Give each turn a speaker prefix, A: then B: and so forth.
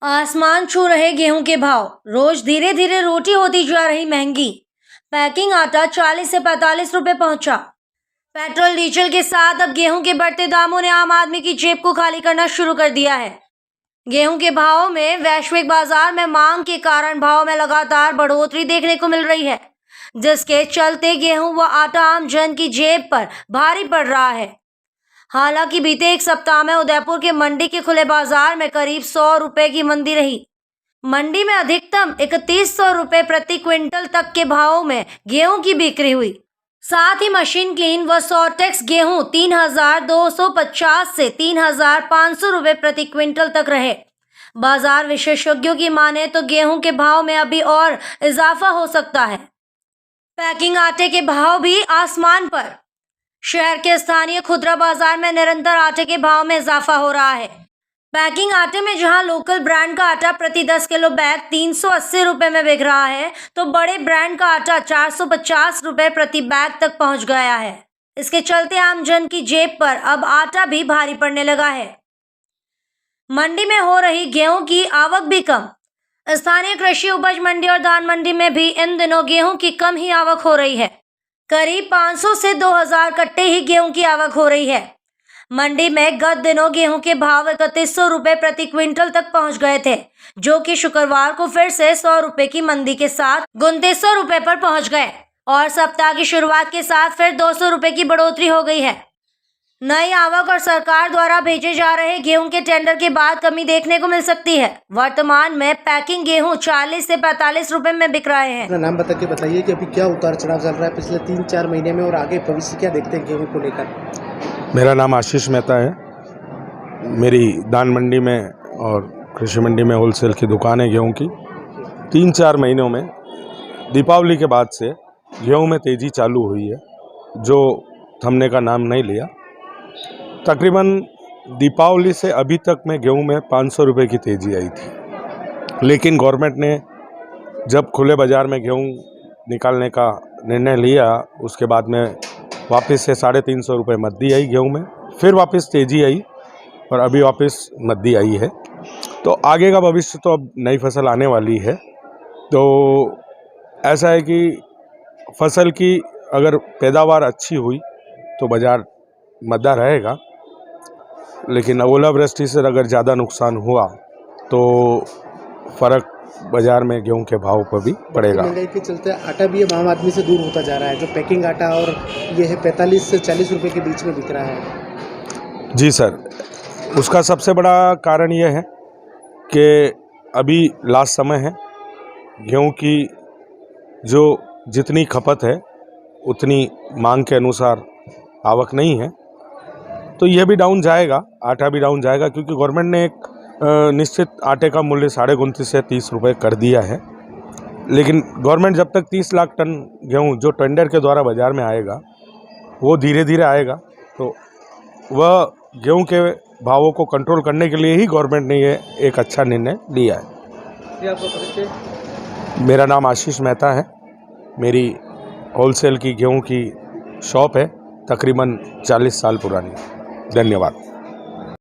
A: आसमान छू रहे गेहूं के भाव। रोज धीरे धीरे रोटी होती जा रही महंगी। पैकिंग आटा 40 से 45 रुपए पहुंचा। पेट्रोल डीजल के साथ अब गेहूं के बढ़ते दामों ने आम आदमी की जेब को खाली करना शुरू कर दिया है। गेहूं के भावों में वैश्विक बाजार में मांग के कारण भाव में लगातार बढ़ोतरी देखने को मिल रही है, जिसके चलते गेहूं व आटा आम जन की जेब पर भारी पड़ रहा है। हालांकि बीते एक सप्ताह में उदयपुर के मंडी के खुले बाजार में करीब 100 रुपए की मंदी रही। मंडी में अधिकतम 3100 रुपए प्रति क्विंटल तक के भावों में गेहूं की बिक्री हुई। साथ ही मशीन क्लीन व सॉर्टेक्स गेहूं 3250 से 3500 रुपए प्रति क्विंटल तक रहे। बाजार विशेषज्ञों की माने तो गेहूं के भाव में अभी और इजाफा हो सकता है। पैकिंग आटे के भाव भी आसमान पर। शहर के स्थानीय खुदरा बाजार में निरंतर आटे के भाव में इजाफा हो रहा है। पैकिंग आटे में जहां लोकल ब्रांड का आटा प्रति 10 किलो बैग 380 रुपए में बिक रहा है, तो बड़े ब्रांड का आटा 450 रुपए प्रति बैग तक पहुंच गया है। इसके चलते आम जन की जेब पर अब आटा भी भारी पड़ने लगा है। मंडी में हो रही गेहूं की आवक भी कम। स्थानीय कृषि उपज मंडी और धान मंडी में भी इन दिनों गेहूं की कम ही आवक हो रही है। करीब 500 से 2000 कट्टे ही गेहूं की आवक हो रही है। मंडी में गत दिनों गेहूं के भाव 3100 रुपए प्रति क्विंटल तक पहुंच गए थे, जो कि शुक्रवार को फिर से 100 रुपए की मंदी के साथ 2900 रुपए पर पहुंच गए और सप्ताह की शुरुआत के साथ फिर 200 रुपए की बढ़ोतरी हो गई है। नई आवक और सरकार द्वारा भेजे जा रहे गेहूं के टेंडर के बाद कमी देखने को मिल सकती है। वर्तमान में पैकिंग गेहूं 40 से 45 रुपए में बिक रहे हैं।
B: अपना नाम बता के बताइए कि अभी क्या उतार चढ़ाव चल रहा है पिछले 3-4 महीने में और आगे भविष्य क्या देखते हैं गेहूं को लेकर?
C: मेरा नाम आशीष मेहता है। मेरी दान मंडी में और कृषि मंडी में होलसेल की दुकान है गेहूं की। 3-4 महीनों में दीपावली के बाद से गेहूं में तेज़ी चालू हुई है, जो थमने का नाम नहीं लिया। तकरीबन दीपावली से अभी तक में गेहूं में 500 रुपये की तेज़ी आई थी, लेकिन गवर्नमेंट ने जब खुले बाज़ार में गेहूं निकालने का निर्णय लिया, उसके बाद में वापस से 350 रुपये मद्दी आई गेहूं में, फिर वापस तेज़ी आई और अभी वापस मद्दी आई है। तो आगे का भविष्य तो अब नई फसल आने वाली है, तो ऐसा है कि फसल की अगर पैदावार अच्छी हुई तो बाज़ार मद्दा रहेगा, लेकिन ओलावृष्टि से अगर ज़्यादा नुकसान हुआ तो फ़र्क बाज़ार में गेहूं के भाव पर भी पड़ेगा।
B: महंगाई के चलते आटा भी अब आम आदमी से दूर होता जा रहा है। जो पैकिंग आटा और ये है 45 से 40 रुपए के बीच में बिक रहा है।
C: जी सर, उसका सबसे बड़ा कारण ये है कि अभी लास्ट समय है, गेहूं की जो जितनी खपत है उतनी मांग के अनुसार आवक नहीं है, तो यह भी डाउन जाएगा, आटा भी डाउन जाएगा, क्योंकि गवर्नमेंट ने एक निश्चित आटे का मूल्य 29.5 से 30 रुपये कर दिया है। लेकिन गवर्नमेंट जब तक 30 लाख टन गेहूं जो टेंडर के द्वारा बाज़ार में आएगा वो धीरे धीरे आएगा, तो वह गेहूं के भावों को कंट्रोल करने के लिए ही गवर्नमेंट ने ये एक अच्छा निर्णय लिया है। मेरा नाम आशीष मेहता है। मेरी होलसेल की गेहूं की शॉप है, तकरीबन 40 साल पुरानी। धन्यवाद।